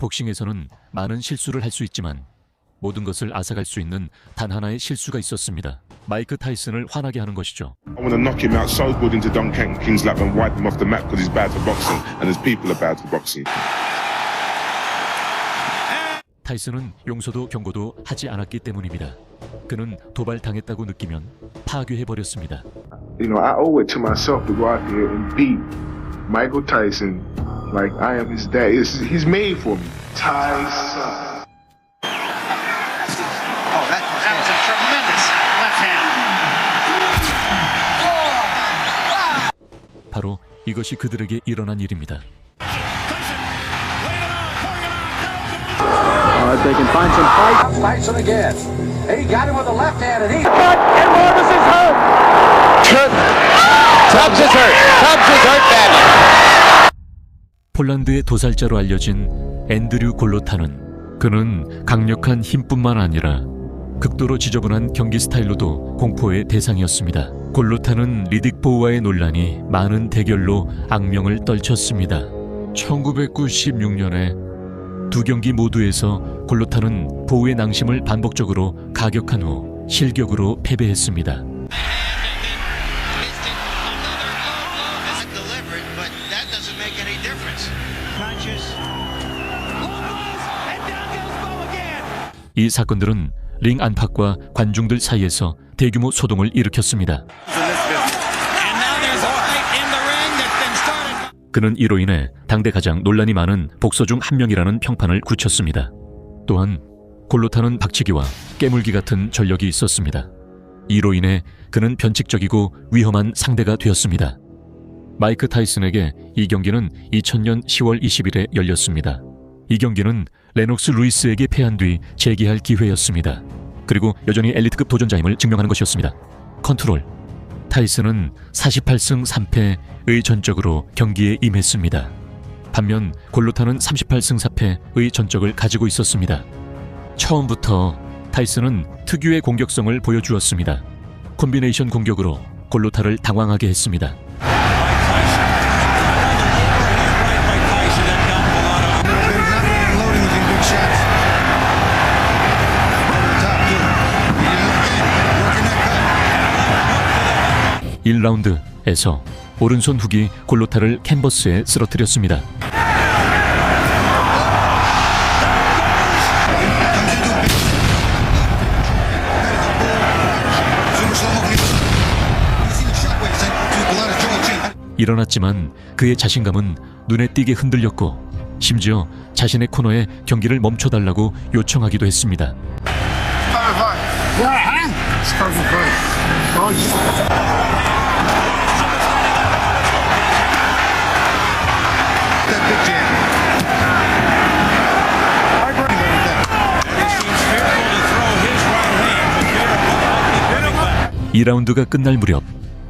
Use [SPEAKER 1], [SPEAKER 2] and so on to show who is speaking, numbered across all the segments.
[SPEAKER 1] 복싱에서는 많은 실수를 할 수 있지만 모든 것을 앗아갈 수 있는 단 하나의 실수가 있었습니다. 마이크 타이슨을 화나게 하는 것이죠.
[SPEAKER 2] I want to knock him out so good into Don King's lap and wipe him off the map because he's bad for boxing and his people are bad for boxing.
[SPEAKER 1] 타이슨은 용서도 경고도 하지 않았기 때문입니다. 그는 도발당했다고 느끼면 파괴해버렸습니다.
[SPEAKER 2] You know, I owe it to myself to go out there and beat Michael Tyson like I am his dad. He's made for me. Tyson.
[SPEAKER 3] That was a tremendous left hand.
[SPEAKER 1] 바로 이것이 그들에게 일어난 일입니다.
[SPEAKER 4] They can find some fight.
[SPEAKER 5] Tyson again. He got him with the left hand and he...
[SPEAKER 4] And Marvis is hurt. Tubbs is hurt. Tubbs is hurt badly.
[SPEAKER 1] 폴란드의 도살자로 알려진 앤드류 골로타는 그는 강력한 힘뿐만 아니라 극도로 지저분한 경기 스타일로도 공포의 대상이었습니다. 골로타는 리딕 보우와의 논란이 많은 대결로 악명을 떨쳤습니다. 1996년에 두 경기 모두에서 골로타는 보우의 낭심을 반복적으로 가격한 후 실격으로 패배했습니다. 이 사건들은 링 안팎과 관중들 사이에서 대규모 소동을 일으켰습니다. 그는 이로 인해 당대 가장 논란이 많은 복서 중 한 명이라는 평판을 굳혔습니다. 또한 골로타는 박치기와 깨물기 같은 전력이 있었습니다. 이로 인해 그는 변칙적이고 위험한 상대가 되었습니다. 마이크 타이슨에게 이 경기는 2000년 10월 20일에 열렸습니다. 이 경기는 레녹스 루이스에게 패한 뒤 재기할 기회였습니다. 그리고 여전히 엘리트급 도전자임을 증명하는 것이었습니다. 컨트롤. 타이슨은 48승 3패의 전적으로 경기에 임했습니다. 반면 골로타는 38승 4패의 전적을 가지고 있었습니다. 처음부터 타이슨은 특유의 공격성을 보여주었습니다. 콤비네이션 공격으로 골로타를 당황하게 했습니다. 1라운드에서 오른손 훅이 골로타를 캔버스에 쓰러뜨렸습니다. 일어났지만 그의 자신감은 눈에 띄게 흔들렸고 심지어 자신의 코너에 경기를 멈춰달라고 요청하기도 했습니다. 이 라운드가 끝날 무렵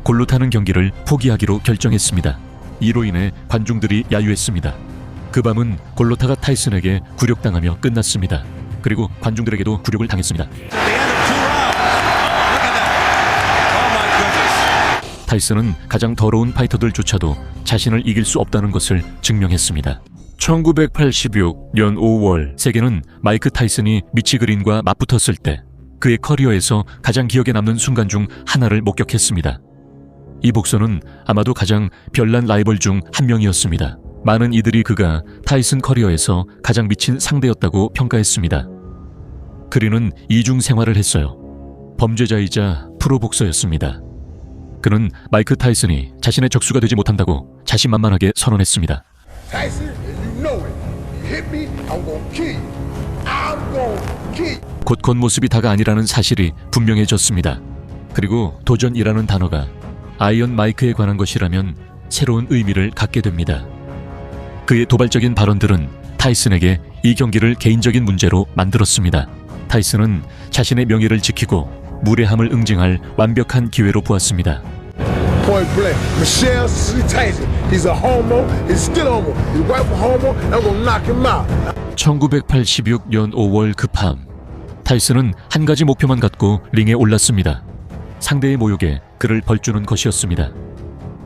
[SPEAKER 1] 골로타는 경기를 포기하기로 결정했습니다. 이로 인해 관중들이 야유했습니다. 그 밤은 골로타가 타이슨에게 굴욕당하며 끝났습니다. 그리고 관중들에게도 굴욕을 당했습니다. 타이슨은 가장 더러운 파이터들조차도 자신을 이길 수 없다는 것을 증명했습니다. 1986년 5월 세계는 마이크 타이슨이 미치 그린과 맞붙었을 때 그의 커리어에서 가장 기억에 남는 순간 중 하나를 목격했습니다. 이 복서는 아마도 가장 별난 라이벌 중 한 명이었습니다. 많은 이들이 그가 타이슨 커리어에서 가장 미친 상대였다고 평가했습니다. 그린은 이중 생활을 했어요. 범죄자이자 프로 복서였습니다. 그는 마이크 타이슨이 자신의 적수가 되지 못한다고 자신만만하게 선언했습니다. 곧 겉모습이 다가 아니라는 사실이 분명해졌습니다. 그리고 도전이라는 단어가 아이언 마이크에 관한 것이라면 새로운 의미를 갖게 됩니다. 그의 도발적인 발언들은 타이슨에게 이 경기를 개인적인 문제로 만들었습니다. 타이슨은 자신의 명예를 지키고 무례함을 응징할 완벽한 기회로 보았습니다. 1986년 5월 그 밤 타이슨은 한 가지 목표만 갖고 링에 올랐습니다. 상대의 모욕에 그를 벌주는 것이었습니다.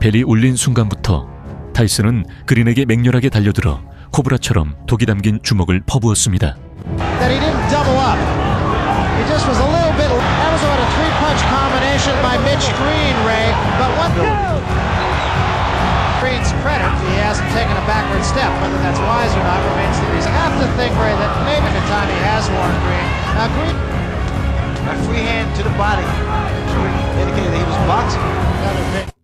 [SPEAKER 1] 벨이 울린 순간부터 타이슨은 그린에게 맹렬하게 달려들어 코브라처럼 독이 담긴 주먹을 퍼부었습니다.
[SPEAKER 3] That he didn't double up. He just was a little bit. That was about a three-punch combination by Mitch Green, Ray. But what? Green's credit, he hasn't taken a backward step. Whether that's wise or not remains to be seen. I have to think, Ray, that maybe the time he has worn Green. Now Green,
[SPEAKER 6] A free hand to the body. Indicated that he was boxing.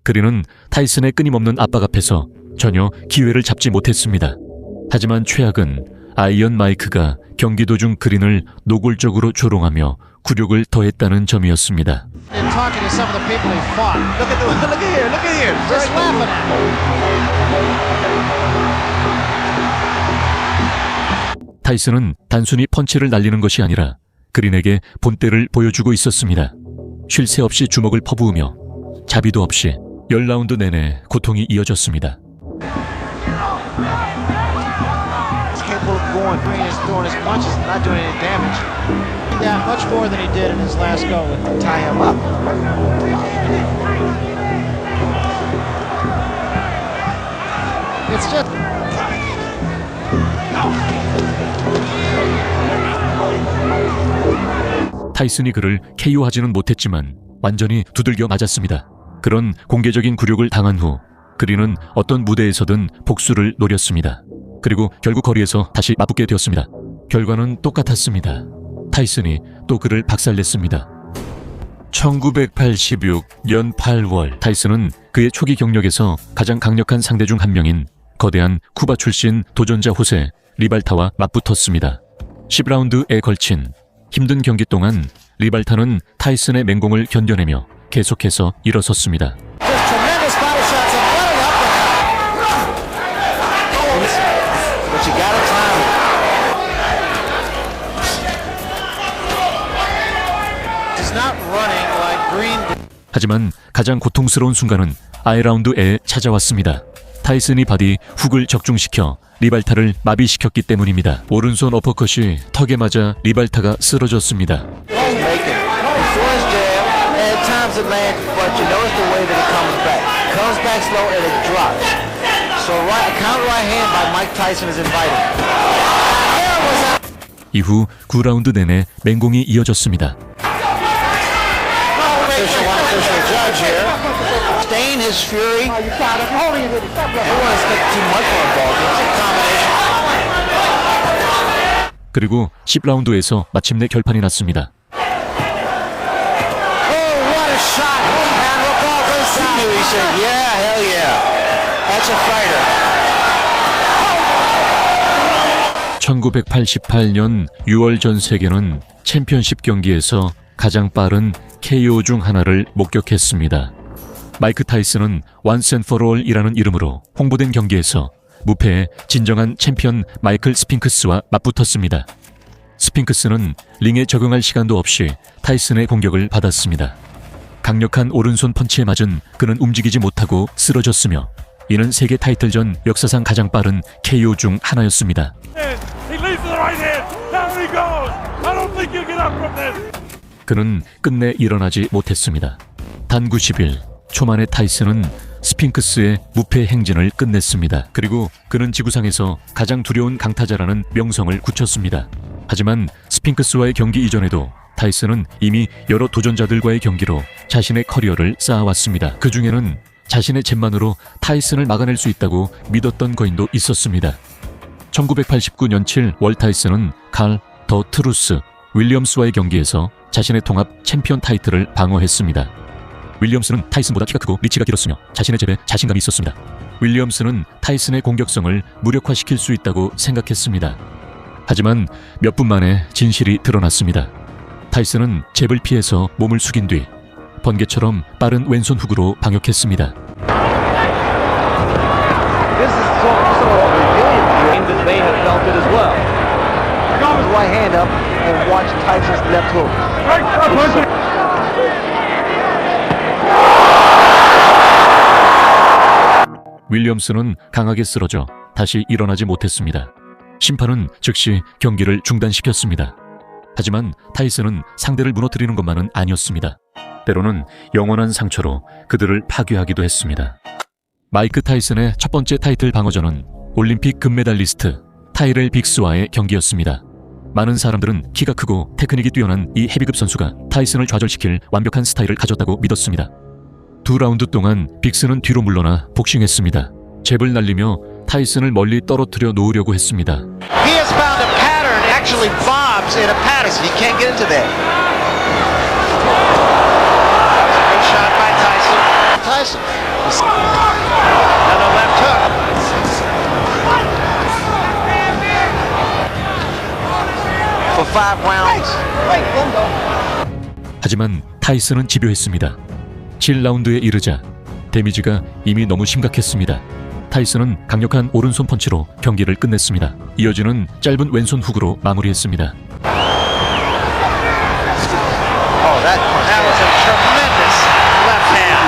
[SPEAKER 1] 그린은 타이슨의 끊임없는 압박 앞에서 전혀 기회를 잡지 못했습니다. 하지만 최악은 아이언 마이크가 경기 도중 그린을 노골적으로 조롱하며 굴욕을 더했다는 점이었습니다.
[SPEAKER 3] in talking to some of the people he fought,
[SPEAKER 6] Look at here, look at here.
[SPEAKER 3] just laughing at him.
[SPEAKER 1] 타이슨은 단순히 펀치를 날리는 것이 아니라 그린에게 본때를 보여주고 있었습니다. 쉴 새 없이 주먹을 퍼부으며 자비도 없이 10라운드 내내 고통이 이어졌습니다.
[SPEAKER 6] He's capable of going. Green is throwing his punches and not doing any damage.
[SPEAKER 3] That much more than he did in his last go.
[SPEAKER 6] Tie him up.
[SPEAKER 3] It's just.
[SPEAKER 1] 타이슨이 그를 KO하지는 못했지만 완전히 두들겨 맞았습니다. 그런 공개적인 굴욕을 당한 후 그린은 어떤 무대에서든 복수를 노렸습니다. 그리고 결국 거리에서 다시 맞붙게 되었습니다. 결과는 똑같았습니다. 타이슨이 또 그를 박살냈습니다. 1986년 8월 타이슨은 그의 초기 경력에서 가장 강력한 상대 중 한 명인 거대한 쿠바 출신 도전자 호세 리발타와 맞붙었습니다. 10라운드에 걸친 힘든 경기 동안 리발타는 타이슨의 맹공을 견뎌내며 계속해서 일어섰습니다.
[SPEAKER 3] Just tremendous body shots and what an uppercut.
[SPEAKER 6] But you gotta time it.
[SPEAKER 3] He's not running like Green did.
[SPEAKER 1] 하지만 가장 고통스러운 순간은 아이라운드에 찾아왔습니다. 타이슨이 바디 훅을 적중시켜 리발타를 마비시켰기 때문입니다. 오른손 어퍼컷이 턱에 맞아 리발타가 쓰러졌습니다.
[SPEAKER 6] He's making. He threw his jab. At times it lands, but you notice the way that it comes back. Comes back slow and it drops. So right, counter right hand by Mike Tyson is inviting.
[SPEAKER 1] 이후 9라운드 내내 맹공이 이어졌습니다.
[SPEAKER 6] Official judge here. Staying his fury. You don't want to expect too much from a ball. It's a combination.
[SPEAKER 1] 그리고 10라운드에서 마침내 결판이 났습니다.
[SPEAKER 6] Oh, what a shot! And look off this side. He knew. He said, "Yeah, hell yeah, that's a fighter."
[SPEAKER 1] 1988년 6월 전 세계는 챔피언십 경기에서 가장 빠른 KO 중 하나를 목격했습니다. 마이크 타이슨은 Once and for All이라는 이름으로 홍보된 경기에서 무패의 진정한 챔피언 마이클 스핑크스와 맞붙었습니다. 스핑크스는 링에 적응할 시간도 없이 타이슨의 공격을 받았습니다. 강력한 오른손 펀치에 맞은 그는 움직이지 못하고 쓰러졌으며 이는 세계 타이틀전 역사상 가장 빠른 KO 중 하나였습니다. 그는 끝내 일어나지 못했습니다. 단 90일 초만에 타이슨은 스핑크스의 무패 행진을 끝냈습니다. 그리고 그는 지구상에서 가장 두려운 강타자라는 명성을 굳혔습니다. 하지만 스핑크스와의 경기 이전에도 타이슨은 이미 여러 도전자들과의 경기로 자신의 커리어를 쌓아왔습니다. 그 중에는 자신의 잽만으로 타이슨을 막아낼 수 있다고 믿었던 거인도 있었습니다. 1989년 7월 타이슨은 칼 더 트루스 윌리엄스와의 경기에서 자신의 통합 챔피언 타이틀을 방어했습니다. 윌리엄스는 타이슨보다 키가 크고 리치가 길었으며 자신의 잽에 자신감이 있었습니다. 윌리엄스는 타이슨의 공격성을 무력화시킬 수 있다고 생각했습니다. 하지만 몇 분 만에 진실이 드러났습니다. 타이슨은 잽을 피해서 몸을 숙인 뒤 번개처럼 빠른 왼손 훅으로 방역했습니다.
[SPEAKER 5] This is sort of revealing that they have felt it as well. His right hand up and watch Tyson's left hook.
[SPEAKER 1] 윌리엄스는 강하게 쓰러져 다시 일어나지 못했습니다. 심판은 즉시 경기를 중단시켰습니다. 하지만 타이슨은 상대를 무너뜨리는 것만은 아니었습니다. 때로는 영원한 상처로 그들을 파괴하기도 했습니다. 마이크 타이슨의 첫 번째 타이틀 방어전은 올림픽 금메달리스트 타이렐 빅스와의 경기였습니다. 많은 사람들은 키가 크고 테크닉이 뛰어난 이 헤비급 선수가 타이슨을 좌절시킬 완벽한 스타일을 가졌다고 믿었습니다. 2라운드 동안 빅스는 뒤로 물러나 복싱했습니다. 잽을 날리며 타이슨을 멀리 떨어뜨려 놓으려고 했습니다.
[SPEAKER 3] He has found a pattern, actually bombs in a pattern. He can't get into there. Good shot by Tyson. Tyson. And a left hook.
[SPEAKER 6] For 5 rounds.
[SPEAKER 1] 하지만 타이슨은 집요했습니다. 7라운드에 이르자 데미지가 이미 너무 심각했습니다. 타이슨은 강력한 오른손 펀치로 경기를 끝냈습니다. 이어지는 짧은 왼손 훅으로 마무리했습니다.
[SPEAKER 3] Oh, that was a tremendous left hand.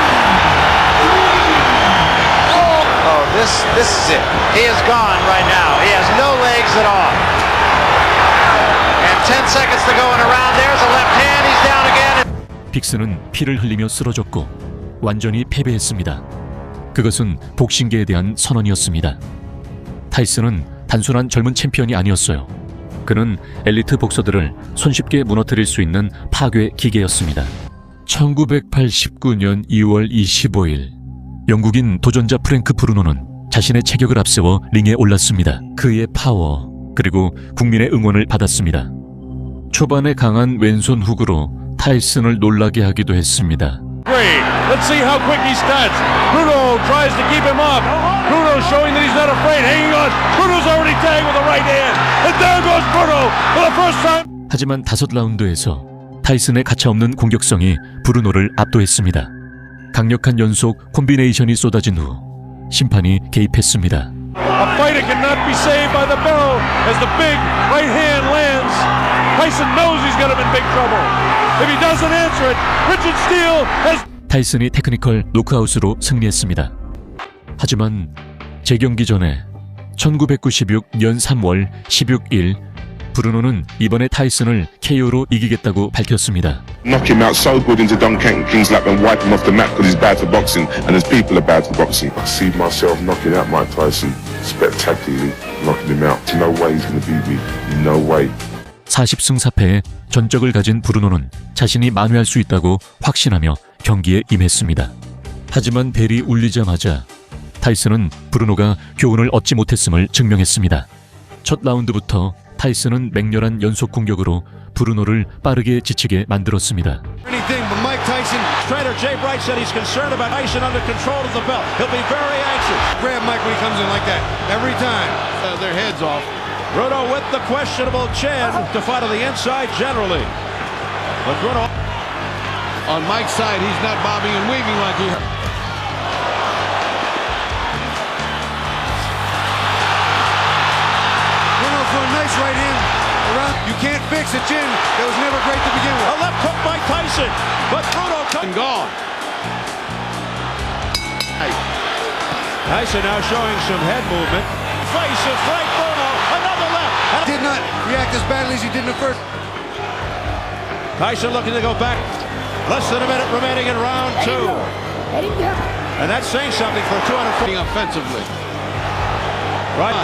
[SPEAKER 3] Oh, this is it. He is gone right now. He has no legs at all. And 10 seconds to go in a round. There's a left hand. He's down again.
[SPEAKER 1] 빅스는 피를 흘리며 쓰러졌고 완전히 패배했습니다. 그것은 복싱계에 대한 선언이었습니다. 타이슨은 단순한 젊은 챔피언이 아니었어요. 그는 엘리트 복서들을 손쉽게 무너뜨릴 수 있는 파괴 기계였습니다. 1989년 2월 25일 영국인 도전자 프랭크 브루노는 자신의 체격을 앞세워 링에 올랐습니다. 그의 파워 그리고 국민의 응원을 받았습니다. 초반에 강한 왼손 훅으로 타이슨을 놀라게 하기도 했습니다.
[SPEAKER 7] Let's see how quick he starts. Bruno tries to keep him up. Bruno showing that he's not afraid. Hanging on. Bruno's already tagged with the right hand. And there goes Bruno for the first time.
[SPEAKER 1] 하지만 5라운드에서 타이슨의 가차없는 공격성이 브루노를 압도했습니다. 강력한 연속 콤비네이션이 쏟아진 후 심판이 개입했습니다.
[SPEAKER 7] A fighter cannot be saved by the bell as the big right hand lands. Tyson knows he's got him in big trouble. If he doesn't answer it, Richard Steele has
[SPEAKER 1] 타이슨이 테크니컬 노크아웃으로 승리했습니다. 하지만 재경기 전에 1996년 3월 16일 브루노는 이번에 타이슨을 KO로 이기겠다고 밝혔습니다.
[SPEAKER 2] Knock him out so good into Don King's lap and wipe him off the map because he's bad for boxing and his people are bad for boxing. I see myself knocking out Mike Tyson spectacularly, knocking him out. No way he's going to beat me. No way.
[SPEAKER 1] 40승 4패의 전적을 가진 브루노는 자신이 만회할 수 있다고 확신하며 경기에 임했습니다. 하지만 벨이 울리자마자 타이슨은 브루노가 교훈을 얻지 못했음을 증명했습니다. 첫 라운드부터 타이슨은 맹렬한 연속 공격으로 브루노를 빠르게 지치게 만들었습니다.
[SPEAKER 7] anything but Mike Tyson. Trainer Jay Bright said he's concerned about Tyson under control of the belt. He'll be very anxious.
[SPEAKER 8] Grab Mike when he comes in like that. Every time. Their heads off.
[SPEAKER 7] Bruno with the questionable chin to fight on the inside generally. But Bruno
[SPEAKER 8] On Mike's side, he's not bobbing and weaving like he. Bruno for a nice right hand. Around. You can't fix a chin. That was never great to begin with.
[SPEAKER 7] a left hook by Tyson, but Bruno
[SPEAKER 8] And gone.
[SPEAKER 7] Tyson now showing some head movement. Face of Frank Bruno, another left.
[SPEAKER 8] Did not react as badly as he did in the first.
[SPEAKER 7] Tyson looking to go back. Less than a minute remaining in round 2. And that's saying something for 240
[SPEAKER 8] Offensively.
[SPEAKER 7] right.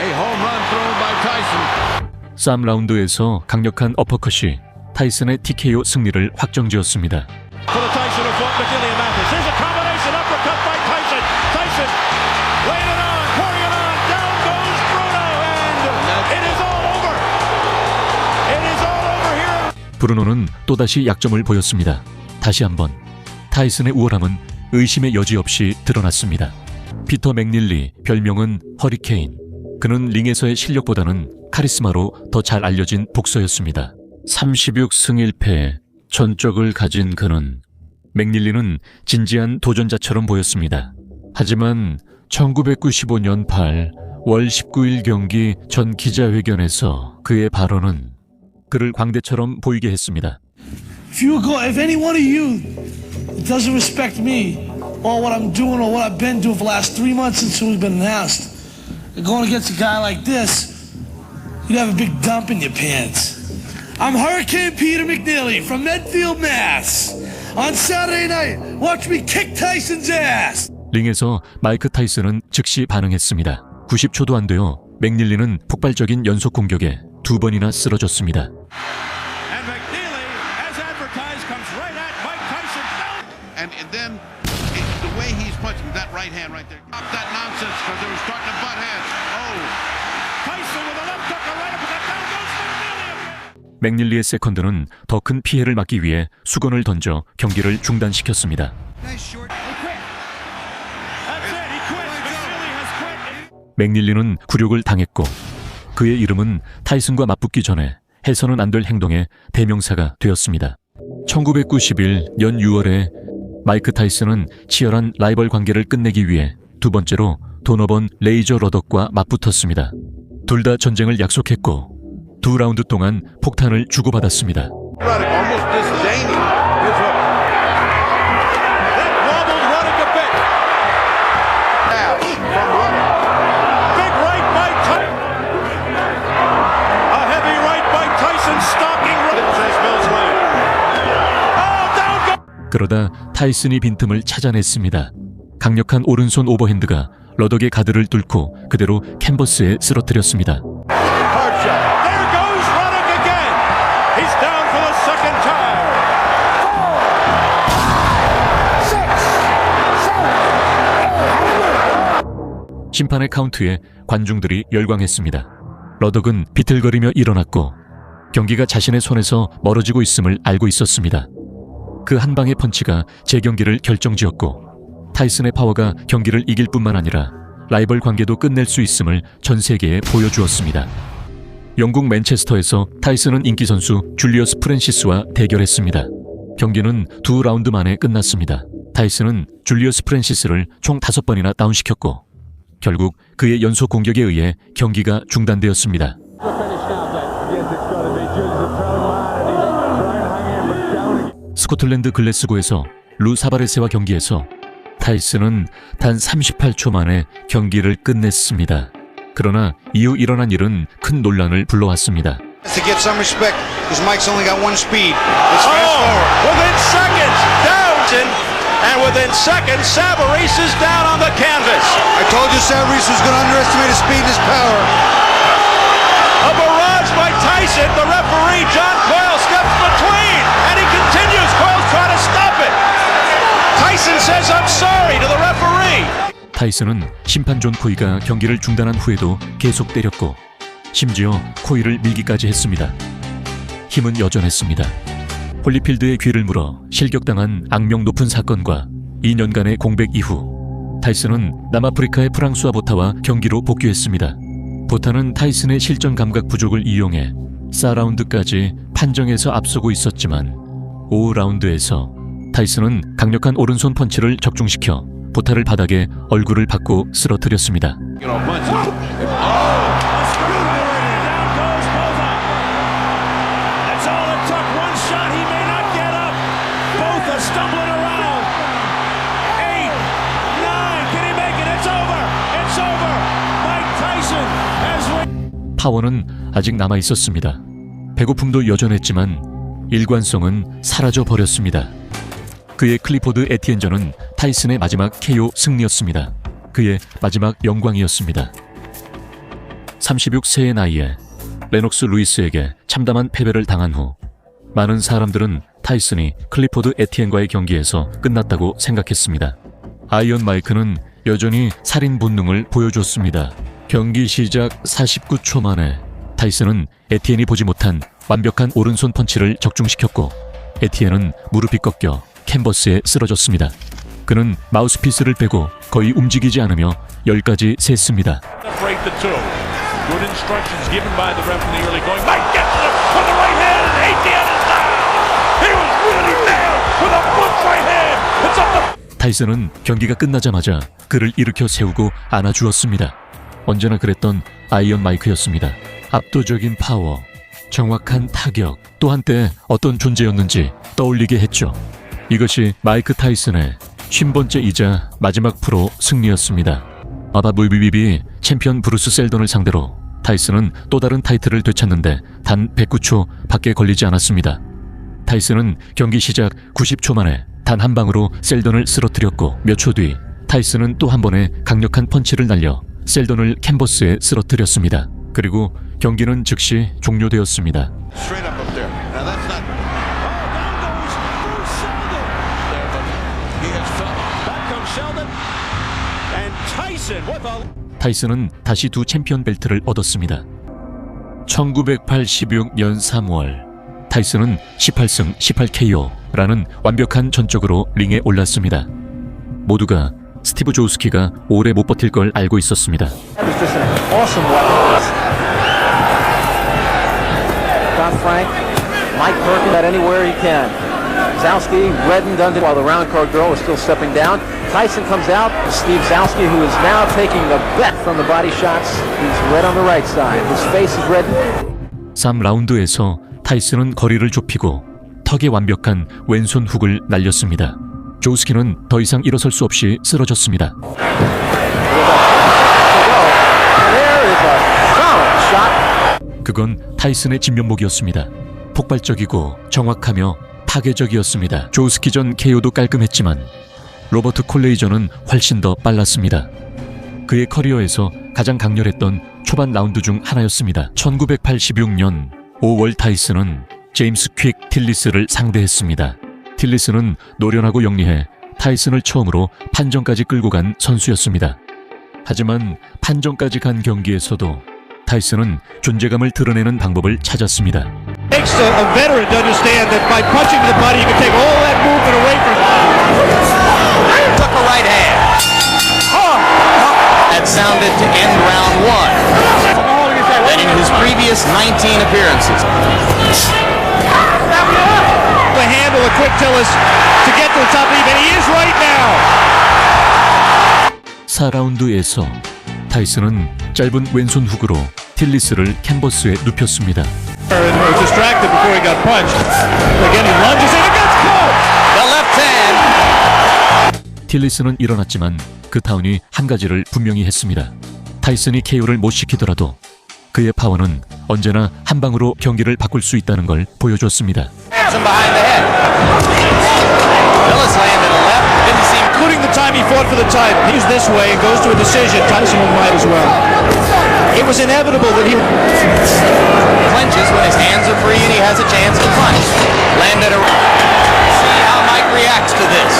[SPEAKER 8] A home run thrown by Tyson.
[SPEAKER 1] 3라운드에서 강력한 어퍼컷이 타이슨의 TKO 승리를 확정지었습니다.
[SPEAKER 7] For the Tyson who fought McGillian Mathis. Here's a combination uppercut by Tyson. Tyson laying it on, pouring it on. Down goes Bruno, and it is all over. It is all over here.
[SPEAKER 1] 브루노는 또다시 약점을 보였습니다. 다시 한번 타이슨의 우월함은 의심의 여지 없이 드러났습니다. 피터 맥닐리, 별명은 허리케인. 그는 링에서의 실력보다는 카리스마로 더 잘 알려진 복서였습니다. 36승 1패, 전적을 가진 그는 맥닐리는 진지한 도전자처럼 보였습니다. 하지만 1995년 8월 19일 경기 전 기자회견에서 그의 발언은 그를 광대처럼 보이게 했습니다.
[SPEAKER 9] If any one of you doesn't respect me or what I'm doing or what I've been doing for the last 3 months since we've been announced, and going against a guy like this, you'd have a big dump in your pants. I'm Hurricane Peter McNeely from Medfield, Mass. On Saturday night, watch me kick Tyson's ass.
[SPEAKER 1] 링에서 마이크 타이슨은 즉시 반응했습니다. 90초도 안 되어 맥닐리는 폭발적인 연속 공격에 2번이나 쓰러졌습니다.
[SPEAKER 7] And McNeely, as advertised, comes right at Mike Tyson.
[SPEAKER 10] And then the way he's punching that right hand right there. Stop that nonsense because they were starting to butt heads. Oh.
[SPEAKER 7] Tyson with a left hook, a right uppercut, down goes McNeely.
[SPEAKER 1] 맥닐리의 세컨드는 더 큰 피해를 막기 위해 수건을 던져 경기를 중단시켰습니다.
[SPEAKER 7] That's it, he quit. McNeely has quit.
[SPEAKER 1] 맥닐리는 굴욕을 당했고 그의 이름은 타이슨과 맞붙기 전에 해서는 안 될 행동의 대명사가 되었습니다. 1991 년 6월에 마이크 타이슨은 치열한 라이벌 관계를 끝내기 위해 두 번째로 도너번 레이저 러덕과 맞붙었습니다. 둘 다 전쟁을 약속했고 2라운드 동안 폭탄을 주고받았습니다.
[SPEAKER 10] Almost disdaining his hook.
[SPEAKER 7] That wobbled Ruddock a bit.
[SPEAKER 10] Now, from Ruddock.
[SPEAKER 7] Big right by Tyson. A heavy right by Tyson, stalking Ruddock. Says Mills Lane. Oh, down goes.
[SPEAKER 1] 그러다 타이슨이 빈틈을 찾아냈습니다. 강력한 오른손 오버핸드가 러덕의 가드를 뚫고 그대로 캔버스에 쓰러뜨렸습니다.
[SPEAKER 7] Hard shot. There goes Ruddock again. He's down for the second time.
[SPEAKER 1] 심판의 카운트에 관중들이 열광했습니다. 러덕은 비틀거리며 일어났고 경기가 자신의 손에서 멀어지고 있음을 알고 있었습니다. 그 한 방의 펀치가 재경기를 결정지었고 타이슨의 파워가 경기를 이길 뿐만 아니라 라이벌 관계도 끝낼 수 있음을 전 세계에 보여주었습니다. 영국 맨체스터에서 타이슨은 인기 선수 줄리어스 프랜시스와 대결했습니다. 경기는 2라운드 만에 끝났습니다. 타이슨은 줄리어스 프랜시스를 총 5번이나 다운시켰고 결국 그의 연속 공격에 의해 경기가 중단되었습니다. 스코틀랜드 글래스고에서 루 사바레세와 경기에서 타이슨은 단 38초 만에 경기를 끝냈습니다. 그러나 이후 일어난 일은 큰 논란을 불러왔습니다.
[SPEAKER 3] To get some respect, because Mike's only got one speed. Let's fast forward.
[SPEAKER 7] Within seconds, Downton, and within seconds, Savarese is down on the canvas.
[SPEAKER 3] I told you Savarese was going to underestimate his speed and his power.
[SPEAKER 7] A barrage by Tyson. The referee, John Coyle, steps between, and he continues. Coyle's trying to stop it. Tyson says, I'm sorry to the referee.
[SPEAKER 1] 타이슨은 심판 존 코이가 경기를 중단한 후에도 계속 때렸고 심지어 코이를 밀기까지 했습니다. 힘은 여전했습니다. 홀리필드의 귀를 물어 실격당한 악명 높은 사건과 2년간의 공백 이후 타이슨은 남아프리카의 프랑수아 보타와 경기로 복귀했습니다. 보타는 타이슨의 실전 감각 부족을 이용해 4라운드까지 판정에서 앞서고 있었지만 5라운드에서 타이슨은 강력한 오른손 펀치를 적중시켜 보타를 바닥에 얼굴을 받고 쓰러뜨렸습니다. 파워는 아직 남아 있었습니다. 배고픔도 여전했지만 일관성은 사라져 버렸습니다. 그의 클리포드 에티엔전은 타이슨의 마지막 KO 승리였습니다. 그의 마지막 영광이었습니다. 36세의 나이에 레녹스 루이스에게 참담한 패배를 당한 후 많은 사람들은 타이슨이 클리포드 에티엔과의 경기에서 끝났다고 생각했습니다. 아이언 마이크는 여전히 살인 본능을 보여줬습니다. 경기 시작 49초 만에 타이슨은 에티엔이 보지 못한 완벽한 오른손 펀치를 적중시켰고 에티엔은 무릎이 꺾여 캔버스에 쓰러졌습니다. 그는 마우스피스를 빼고 거의 움직이지 않으며 10까지 셌습니다. 타이슨은 경기가 끝나자마자 그를 일으켜 세우고 안아주었습니다. 언제나 그랬던 아이언 마이크였습니다. 압도적인 파워, 정확한 타격, 또 한때 어떤 존재였는지 떠올리게 했죠. 이것이 마이크 타이슨의 50번째이자 마지막 프로 승리였습니다. 아바무비비비 챔피언 브루스 셀던을 상대로 타이슨은 또 다른 타이틀을 되찾는데 단 109초 밖에 걸리지 않았습니다. 타이슨은 경기 시작 90초 만에 단 한 방으로 셀던을 쓰러뜨렸고 몇 초 뒤 타이슨은 또 한 번의 강력한 펀치를 날려 셀던을 캔버스에 쓰러뜨렸습니다. 그리고 경기는 즉시 종료되었습니다.
[SPEAKER 10] Straight up there. Now that's not.
[SPEAKER 7] He has fell. Back comes Sheldon. And Tyson with a.
[SPEAKER 1] 타이슨은 다시 두 챔피언 벨트를 얻었습니다. 1986년 3월 타이슨은 18승 18KO라는 완벽한 전적으로 링에 올랐습니다. 모두가 스티브 조우스키가 오래 못 버틸 걸 알고 있었습니다.
[SPEAKER 5] John Frank, Mike Perkins at anywhere he can. Zalski reddened under while the round card girl was still stepping down. Tyson comes out. Steve Zalski, who is now taking the bet from the body shots. He's red on the right side. His face is reddened.
[SPEAKER 1] 3라운드에서 타이슨은 거리를 좁히고 턱에 완벽한 왼손 훅을 날렸습니다. 조우스키는 더 이상 일어설 수 없이 쓰러졌습니다. 그건 타이슨의 진면목이었습니다. 폭발적이고 정확하며 파괴적이었습니다. 조우스키 전 KO도 깔끔했지만 로버트 콜레이전은 훨씬 더 빨랐습니다. 그의 커리어에서 가장 강렬했던 초반 라운드 중 하나였습니다. 1986년 5월 타이슨은 제임스 퀵 틸리스를 상대했습니다. 틸리스는 노련하고 영리해 타이슨을 처음으로 판정까지 끌고 간 선수였습니다. 하지만 판정까지 간 경기에서도 타이슨은 존재감을 드러내는 방법을 찾았습니다.
[SPEAKER 7] Takes a veteran to understand that by punching the body, you can take all that movement away from him.
[SPEAKER 6] Took a right hand. That sounded to end round one. Than in his previous 19 appearances.
[SPEAKER 7] The handle of Quick Tillis to get to the top even. He is right now.
[SPEAKER 1] 4라운드에서 타이슨은 짧은 왼손 훅으로 틸리스를 캔버스에 눕혔습니다.
[SPEAKER 7] Distracted before he got punched. Again, he lunges in and gets caught.
[SPEAKER 6] The left hand.
[SPEAKER 1] 틸리스는 일어났지만 그 타운이 한 가지를 분명히 했습니다. 타이슨이 KO를 못 시키더라도 그의 파워는 언제나 한 방으로 경기를 바꿀 수 있다는 걸 보여줬습니다.
[SPEAKER 6] Behind the head. Tillis landed a left. Didn't seem.
[SPEAKER 7] Including the time he fought for the title. He's this way and goes to a decision. Tyson might as well. It was inevitable that he
[SPEAKER 6] Clinches when his hands are free and he has a chance to punch. Landed a. See how Mike reacts to this.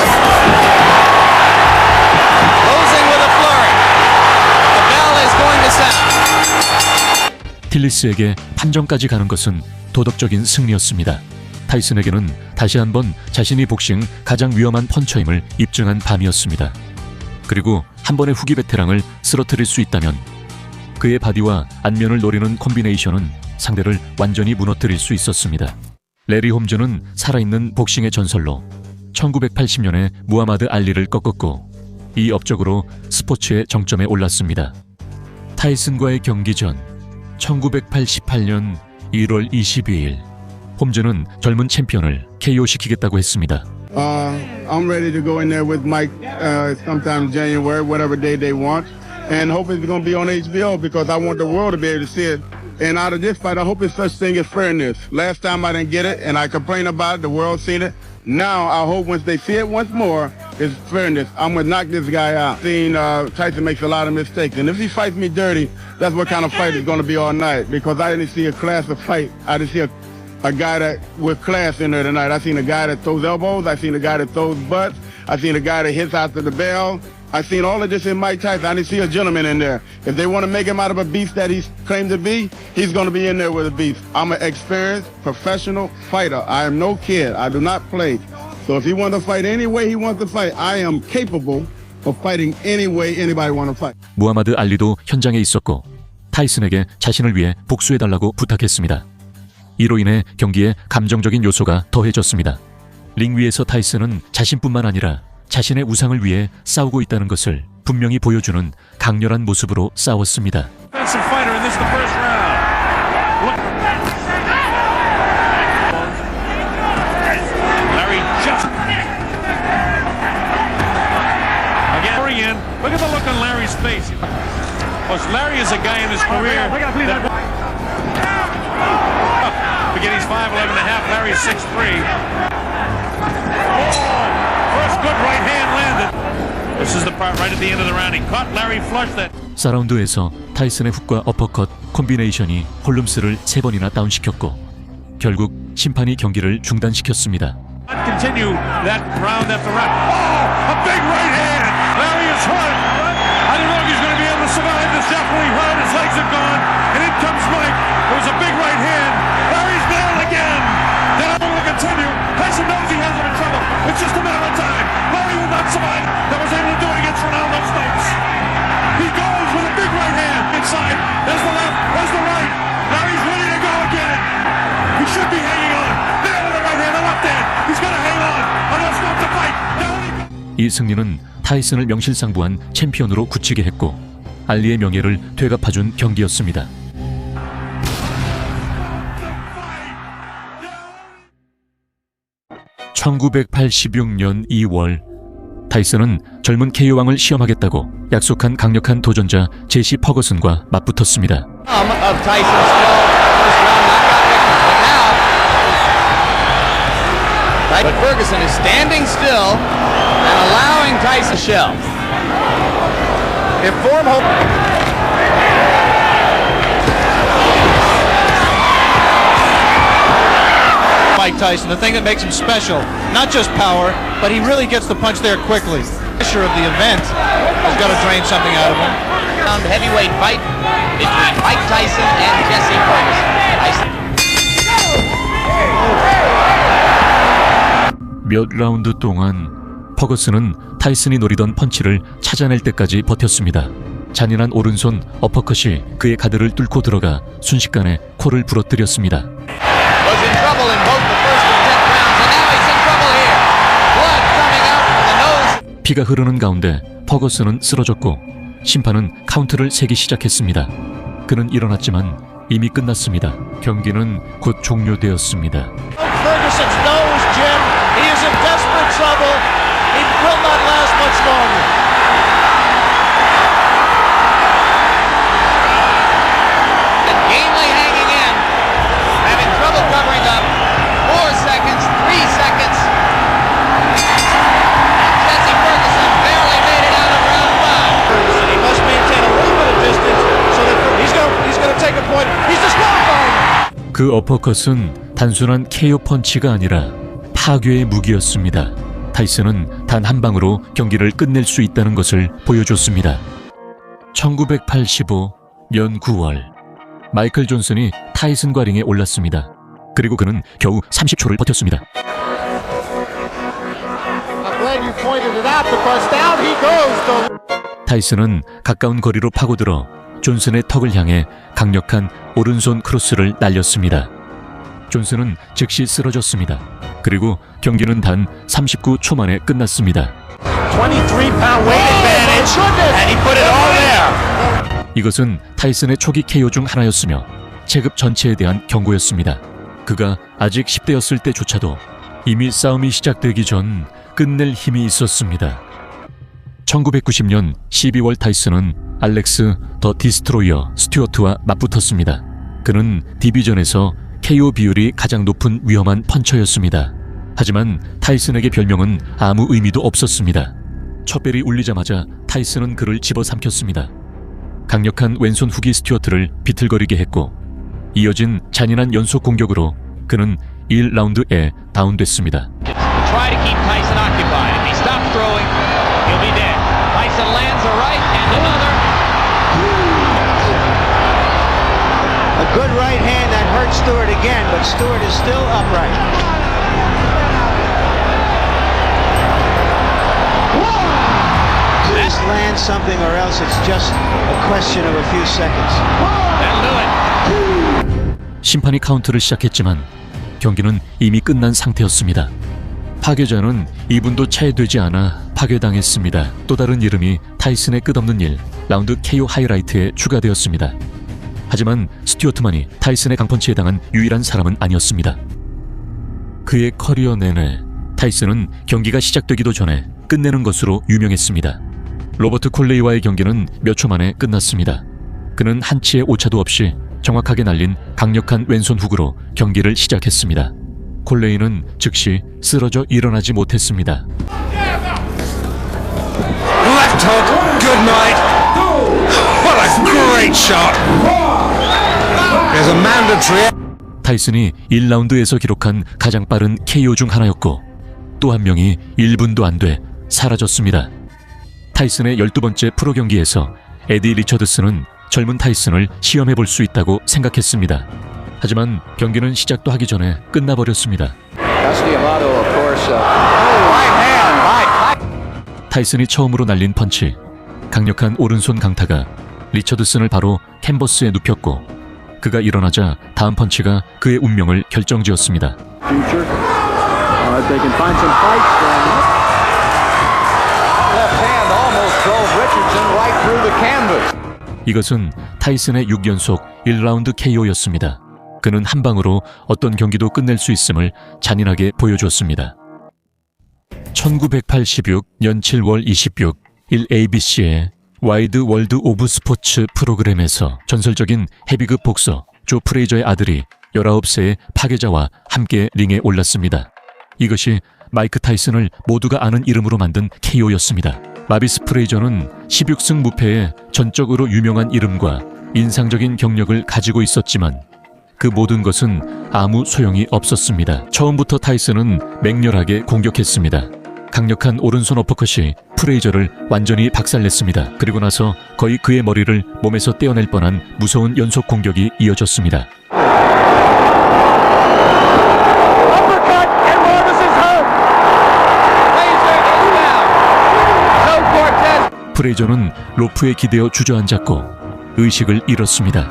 [SPEAKER 6] Closing with a flurry. The bell is going to sound.
[SPEAKER 1] 틸리스에게 판정까지 가는 것은 도덕적인 승리였습니다. 타이슨에게는 다시 한번 자신이 복싱 가장 위험한 펀처임을 입증한 밤이었습니다. 그리고 한 번의 후기 베테랑을 쓰러뜨릴 수 있다면 그의 바디와 안면을 노리는 콤비네이션은 상대를 완전히 무너뜨릴 수 있었습니다. 레리 홈즈는 살아있는 복싱의 전설로 1980년에 무하마드 알리를 꺾었고 이 업적으로 스포츠의 정점에 올랐습니다. 타이슨과의 경기 전 1988년 1월 22일 홈즈는 젊은 챔피언을 KO시키겠다고 했습니다.
[SPEAKER 11] I'm ready to go in there with Mike sometime January, whatever day they want. And hope it's going to be on HBO because I want the world to be able to see it. And out of this fight, I hope it's such thing as fairness. Last time I didn't get it and I complained about it, the world seen it. Now I hope once they see it once more, it's fairness. I'm going to knock this guy out. Seen Tyson makes a lot of mistakes. And if he fights me dirty, that's what kind of fight it's going to be all night. Because I didn't see a class of fight. I didn't see a guy that with class in there tonight. I seen a guy that throws elbows. I seen a guy that throws butts. I seen a guy that hits after the bell. I seen all of this in Mike Tyson. I didn't see a gentleman in there. If they want to make him out of a beast that he's claimed to be, he's going to be in there with a beast. I'm an experienced professional fighter. I am no kid. I do not play. So if he wants to fight any way he wants to fight, I am capable of fighting any way anybody want to fight.
[SPEAKER 1] 무하마드 알리도 현장에 있었고 타이슨에게 자신을 위해 복수해달라고 부탁했습니다. 이로 인해 경기에 감정적인 요소가 더해졌습니다. 링 위에서 타이슨은 자신뿐만 아니라 자신의 우상을 위해 싸우고 있다는 것을 분명히 보여주는 강렬한 모습으로 싸웠습니다.
[SPEAKER 7] Look at the look on Larry's face. Larry is a guy in his career that... Forget he's 5'11 and a half, Larry's 6'3". First good right hand landed. This is the part right at the end of the round. He caught Larry Flush that.
[SPEAKER 1] 4라운드에서 타이슨의 훅과 어퍼컷 콤비네이션이 홀룸스를 3번이나 다운시켰고 결국 심판이 경기를 중단시켰습니다.
[SPEAKER 7] Continue that round after round. Oh, a big right hand. Larry is hurt. I don't know if he's going to be able to survive this. Definitely hurt. His legs are gone. And in comes Mike. It was a big right hand. Larry's down again. Then I'm going to continue. Tyson knows he has him in trouble. It's just a matter of time. Larry will not survive. That was able to do it against Ronaldo's Snakes. He goes with a big right hand inside. There's the left. There's the right. Larry's ready to go again. He should be hanging on. There with the right hand. The left hand. He's going to hang on. Enough not to fight. Down he goes.
[SPEAKER 1] 이 승리는 타이슨을 명실상부한 챔피언으로 굳히게 했고 알리의 명예를 되갚아준 경기였습니다. (1986년 2월) 타이슨은 젊은 KO왕을 시험하겠다고 약속한 강력한 도전자 제시 퍼거슨과 맞붙었습니다.
[SPEAKER 6] But Ferguson is standing still and allowing Tyson to shell. If form hold... Mike Tyson, the thing that makes him special, not just power, but he really gets the punch there quickly. The pressure of the event has got to drain something out of him.
[SPEAKER 12] Heavyweight fight between Mike Tyson and Jesse Ferguson.
[SPEAKER 1] 몇 라운드 동안 퍼거슨은 타이슨이 노리던 펀치를 찾아낼 때까지 버텼습니다. 잔인한 오른손 어퍼컷이 그의 가드를 뚫고 들어가 순식간에 코를 부러뜨렸습니다. 피가 흐르는 가운데 퍼거슨은 쓰러졌고 심판은 카운트를 세기 시작했습니다. 그는 일어났지만 이미 끝났습니다. 경기는 곧 종료되었습니다.
[SPEAKER 6] Ferguson's nose, Jim. He is in desperate trouble. He will not last much longer.
[SPEAKER 12] And gamely hanging in, having trouble covering up. 4 seconds, 3 seconds. Jesse Ferguson barely made it out of round 5.
[SPEAKER 6] Ferguson, he must maintain a little bit of distance so that he's going to take a point. He's disqualified.
[SPEAKER 1] 그 어퍼컷은 단순한 KO 펀치가 아니라 파괴의 무기였습니다. 타이슨은 단 한 방으로 경기를 끝낼 수 있다는 것을 보여줬습니다. 1985년 9월 마이클 존슨이 타이슨과 링에 올랐습니다. 그리고 그는 겨우 30초를 버텼습니다. 타이슨은 가까운 거리로 파고들어 존슨의 턱을 향해 강력한 오른손 크로스를 날렸습니다. 존슨은 즉시 쓰러졌습니다. 그리고 경기는 단 39초 만에 끝났습니다.
[SPEAKER 6] 23-pound weight advantage, and he put it all there.
[SPEAKER 1] 이것은 타이슨의 초기 KO 중 하나였으며 체급 전체에 대한 경고였습니다. 그가 아직 10대였을 때조차도 이미 싸움이 시작되기 전 끝낼 힘이 있었습니다. 1990년 12월 타이슨은 알렉스 더 디스트로이어 스튜어트와 맞붙었습니다. 그는 디비전에서 KO 비율이 가장 높은 위험한 펀처였습니다. 하지만 타이슨에게 별명은 아무 의미도 없었습니다. 첫 벨이 울리자마자 타이슨은 그를 집어삼켰습니다. 강력한 왼손 후기 스튜어트를 비틀거리게 했고 이어진 잔인한 연속 공격으로 그는 1라운드에 다운됐습니다.
[SPEAKER 12] Try to keep Tyson occupied. If he stops throwing, he'll be dead. Tyson lands a right and another.
[SPEAKER 6] A good right hand that hurt Stewart again, but Stewart is still upright. Just land something or else it's just a question of a few seconds.
[SPEAKER 12] That'll do it.
[SPEAKER 1] 심판이 카운트를 시작했지만 경기는 이미 끝난 상태였습니다. 파괴자는 2분도 채 되지 않아 파괴당했습니다. 또 다른 이름이 타이슨의 끝없는 일 라운드 KO 하이라이트에 추가되었습니다. 하지만 스튜어트만이 타이슨의 강펀치에 당한 유일한 사람은 아니었습니다. 그의 커리어 내내 타이슨은 경기가 시작되기도 전에 끝내는 것으로 유명했습니다. 로버트 콜레이와의 경기는 몇 초 만에 끝났습니다. 그는 한치의 오차도 없이 정확하게 날린 강력한 왼손 훅으로 경기를 시작했습니다. 콜레이는 즉시 쓰러져 일어나지 못했습니다.
[SPEAKER 8] Todd. Good night. What a great shot. There's a mandatory.
[SPEAKER 1] 타이슨이 1라운드에서 기록한 가장 빠른 KO 중 하나였고 또 한 명이 1분도 안 돼 사라졌습니다. 타이슨의 12번째 프로 경기에서 에디 리처드슨은 젊은 타이슨을 시험해 볼 수 있다고 생각했습니다. 하지만 경기는 시작도 하기 전에 끝나버렸습니다. 타이슨이 처음으로 날린 펀치, 강력한 오른손 강타가 리처드슨을 바로 캔버스에 눕혔고 그가 일어나자 다음 펀치가 그의 운명을 결정지었습니다. 이것은 타이슨의 6연속 1라운드 KO였습니다. 그는 한 방으로 어떤 경기도 끝낼 수 있음을 잔인하게 보여주었습니다. 1986년 7월 26일 ABC의 와이드 월드 오브 스포츠 프로그램에서 전설적인 헤비급 복서 조 프레이저의 아들이 19세의 파괴자와 함께 링에 올랐습니다. 이것이 마이크 타이슨을 모두가 아는 이름으로 만든 KO였습니다. 마비스 프레이저는 16승 무패의 전적으로 유명한 이름과 인상적인 경력을 가지고 있었지만 그 모든 것은 아무 소용이 없었습니다. 처음부터 타이슨은 맹렬하게 공격했습니다. 강력한 오른손 어퍼컷이 프레이저를 완전히 박살냈습니다. 그리고 나서 거의 그의 머리를 몸에서 떼어낼 뻔한 무서운 연속 공격이 이어졌습니다. 프레이저는 로프에 기대어 주저앉았고 의식을 잃었습니다.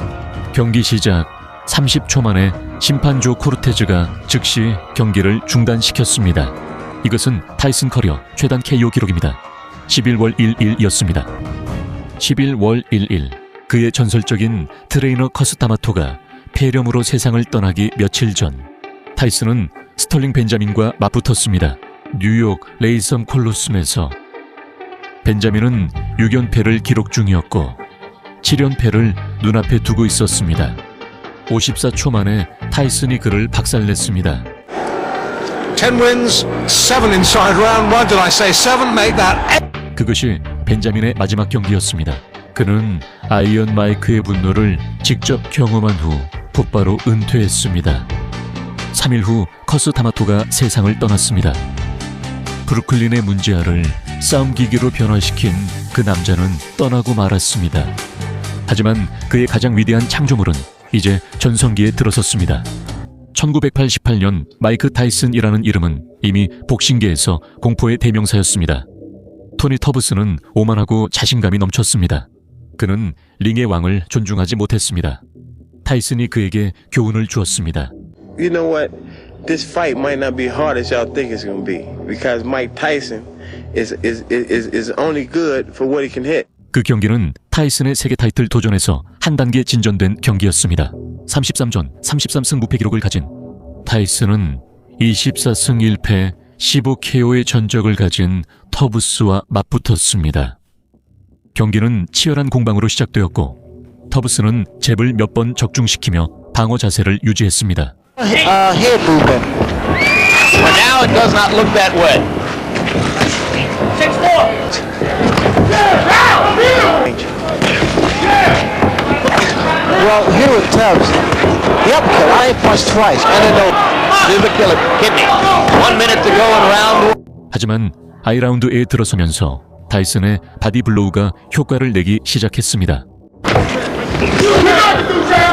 [SPEAKER 1] 경기 시작 30초 만에 심판 조 코르테즈가 즉시 경기를 중단시켰습니다. 이것은 타이슨 커리어 최단 KO 기록입니다. 11월 1일이었습니다. 11월 1일 그의 전설적인 트레이너 커스타마토가 폐렴으로 세상을 떠나기 며칠 전 타이슨은 스털링 벤자민과 맞붙었습니다. 뉴욕 레이섬 콜로셈에서 벤자민은 6연패를 기록 중이었고 7연패를 눈앞에 두고 있었습니다. 54초 만에 타이슨이 그를 박살냈습니다.
[SPEAKER 8] 10 wins, 7 inside round 1. Did I say 7? Make that.
[SPEAKER 1] 그것이 벤자민의 마지막 경기였습니다. 그는 아이언 마이크의 분노를 직접 경험한 후 곧바로 은퇴했습니다. 3일 후 커스타마토가 세상을 떠났습니다. 브루클린의 문제아를 싸움기계로 변화시킨 그 남자는 떠나고 말았습니다. 하지만 그의 가장 위대한 창조물은 이제 전성기에 들어섰습니다. 1988년 마이크 타이슨이라는 이름은 이미 복싱계에서 공포의 대명사였습니다. 토니 터브스는 오만하고 자신감이 넘쳤습니다. 그는 링의 왕을 존중하지 못했습니다. 타이슨이 그에게 교훈을 주었습니다.
[SPEAKER 13] You know what? This fight might not be hard as y'all think it's going to be because Mike Tyson is only good for what he can hit.
[SPEAKER 1] 그 경기는 타이슨의 세계 타이틀 도전에서 한 단계 진전된 경기였습니다. 33전 33승 무패 기록을 가진 타이슨은 24승 1패 15KO의 전적을 가진 터브스와 맞붙었습니다. 경기는 치열한 공방으로 시작되었고 터브스는 잽을 몇 번 적중시키며 방어 자세를 유지했습니다.
[SPEAKER 6] Head movement.
[SPEAKER 12] But now it does not look that way. 6-4.
[SPEAKER 6] Well, here with Tubbs, the uppercut, I ain't punched twice, and then no.
[SPEAKER 12] Here's the killer kidney. 1 minute to go in round 1.
[SPEAKER 1] 하지만 아이라운드에 들어서면서 타이슨의 바디 블로우가 효과를 내기 시작했습니다.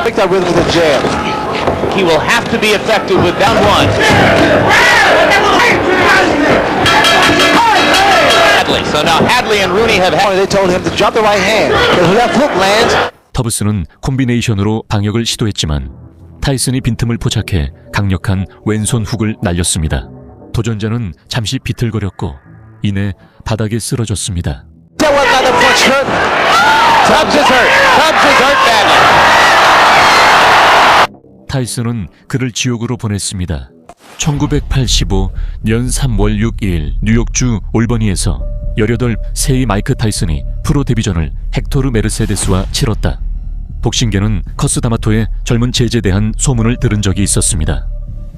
[SPEAKER 6] Pick that rhythm with a jab.
[SPEAKER 12] He will have to be effective with down 1. Hadley. So now Hadley and Rooney have had.
[SPEAKER 6] They told him to drop the right hand. The left hook lands.
[SPEAKER 1] 터브스는 콤비네이션으로 방역을 시도했지만 타이슨이 빈틈을 포착해 강력한 왼손 훅을 날렸습니다. 도전자는 잠시 비틀거렸고 이내 바닥에 쓰러졌습니다.
[SPEAKER 6] That was not a punch hurt.
[SPEAKER 12] Tubbs is hurt. Tubbs is hurt badly.
[SPEAKER 1] 타이슨은 그를 지옥으로 보냈습니다. 1985년 3월 6일 뉴욕주 올버니에서 18세의 마이크 타이슨이 프로 데뷔전을 헥토르 메르세데스와 치렀다. 복싱계는 커스타마토의 젊은 제재에 대한 소문을 들은 적이 있었습니다.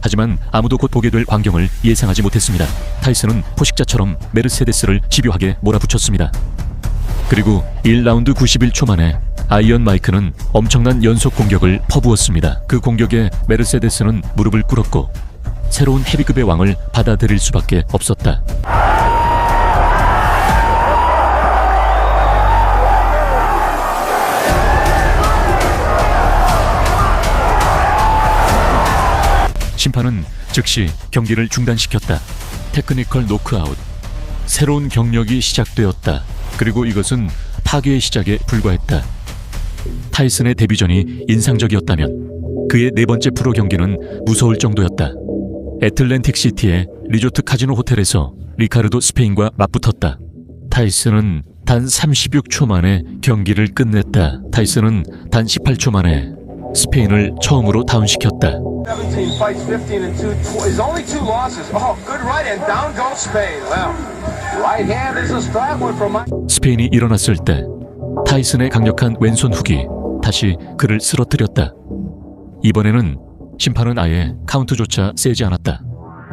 [SPEAKER 1] 하지만 아무도 곧 보게 될 광경을 예상하지 못했습니다. 타이슨은 포식자처럼 메르세데스를 집요하게 몰아붙였습니다. 그리고 1라운드 91초 만에 아이언 마이크는 엄청난 연속 공격을 퍼부었습니다. 그 공격에 메르세데스는 무릎을 꿇었고 새로운 헤비급의 왕을 받아들일 수밖에 없었다. 심판은 즉시 경기를 중단시켰다. 테크니컬 노크아웃. 새로운 경력이 시작되었다. 그리고 이것은 파괴의 시작에 불과했다. 타이슨의 데뷔전이 인상적이었다면 그의 네 번째 프로 경기는 무서울 정도였다. 애틀랜틱 시티의 리조트 카지노 호텔에서 리카르도 스페인과 맞붙었다. 타이슨은 단 36초 만에 경기를 끝냈다. 타이슨은 단 18초 만에 스페인을 처음으로 다운시켰다.
[SPEAKER 14] 17 fights, 15 and 2 is only 2 losses. Oh, good right hand, down goes Spain. Well, right hand is a strong one from Mike.
[SPEAKER 1] 스페인이 일어났을 때 타이슨의 강력한 왼손 훅이 다시 그를 쓰러뜨렸다. 이번에는 심판은 아예 카운트조차 세지 않았다.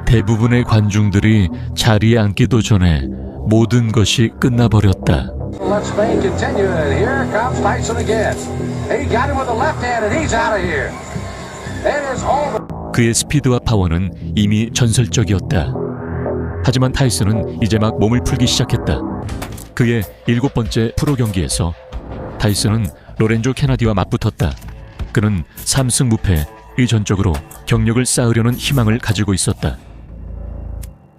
[SPEAKER 1] 대부분의 관중들이 자리에 앉기도 전에 모든 것이 끝나버렸다.
[SPEAKER 14] Let Spain continue, and here comes Tyson again. He got him with the left hand, and he's out of here. That is all.
[SPEAKER 1] 그의 스피드와 파워는 이미 전설적이었다. 하지만 타이슨은 이제 막 몸을 풀기 시작했다. 그의 7번째 프로 경기에서 타이슨은 로렌조 케나디와 맞붙었다. 그는 3승 무패, 의전적으로 경력을 쌓으려는 희망을 가지고 있었다.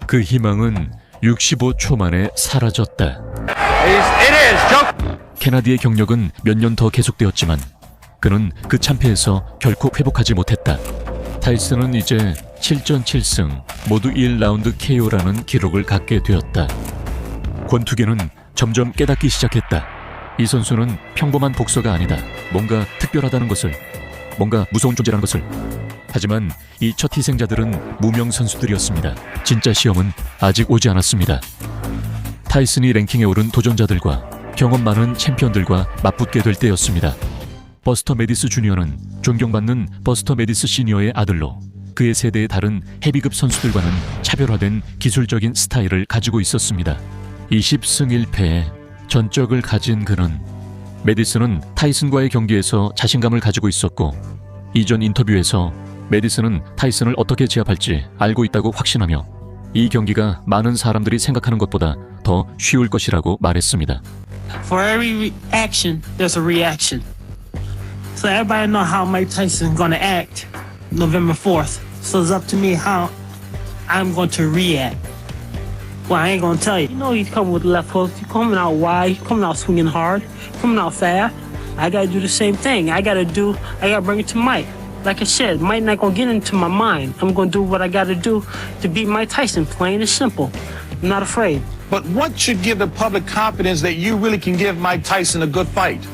[SPEAKER 1] 그 희망은 65초 만에 사라졌다. 케나디의 경력은 몇 년 더 계속되었지만 그는 그 참패에서 결코 회복하지 못했다. 타이슨은 이제 7전 7승, 모두 1라운드 KO라는 기록을 갖게 되었다. 권투계는 점점 깨닫기 시작했다. 이 선수는 평범한 복서가 아니다. 뭔가 특별하다는 것을, 뭔가 무서운 존재라는 것을. 하지만 이 첫 희생자들은 무명 선수들이었습니다. 진짜 시험은 아직 오지 않았습니다. 타이슨이 랭킹에 오른 도전자들과 경험 많은 챔피언들과 맞붙게 될 때였습니다. 버스터 메디스 주니어는 존경받는 버스터 메디스 시니어의 아들로 그의 세대의 다른 헤비급 선수들과는 차별화된 기술적인 스타일을 가지고 있었습니다. 20승 1패의 전적을 가진 그는 메디슨은 타이슨과의 경기에서 자신감을 가지고 있었고 이전 인터뷰에서 메디슨은 타이슨을 어떻게 제압할지 알고 있다고 확신하며 이 경기가 많은 사람들이 생각하는 것보다 더 쉬울 것이라고 말했습니다.
[SPEAKER 15] For every action, there's a reaction. So everybody know how Mike Tyson is going to act November 4th. So it's up to me how I'm going to react. Well, I ain't going to tell you. You know he's coming with the left hook. He's coming out wide. He's coming out swinging hard. Coming out fast. I got to do the same thing. I got to bring it to Mike. Like I said, Mike not going to get into my mind. I'm going to do what I got to do to beat Mike Tyson, plain and simple. I'm not afraid.
[SPEAKER 7] But what should give the public confidence that you really can give Mike Tyson a good fight?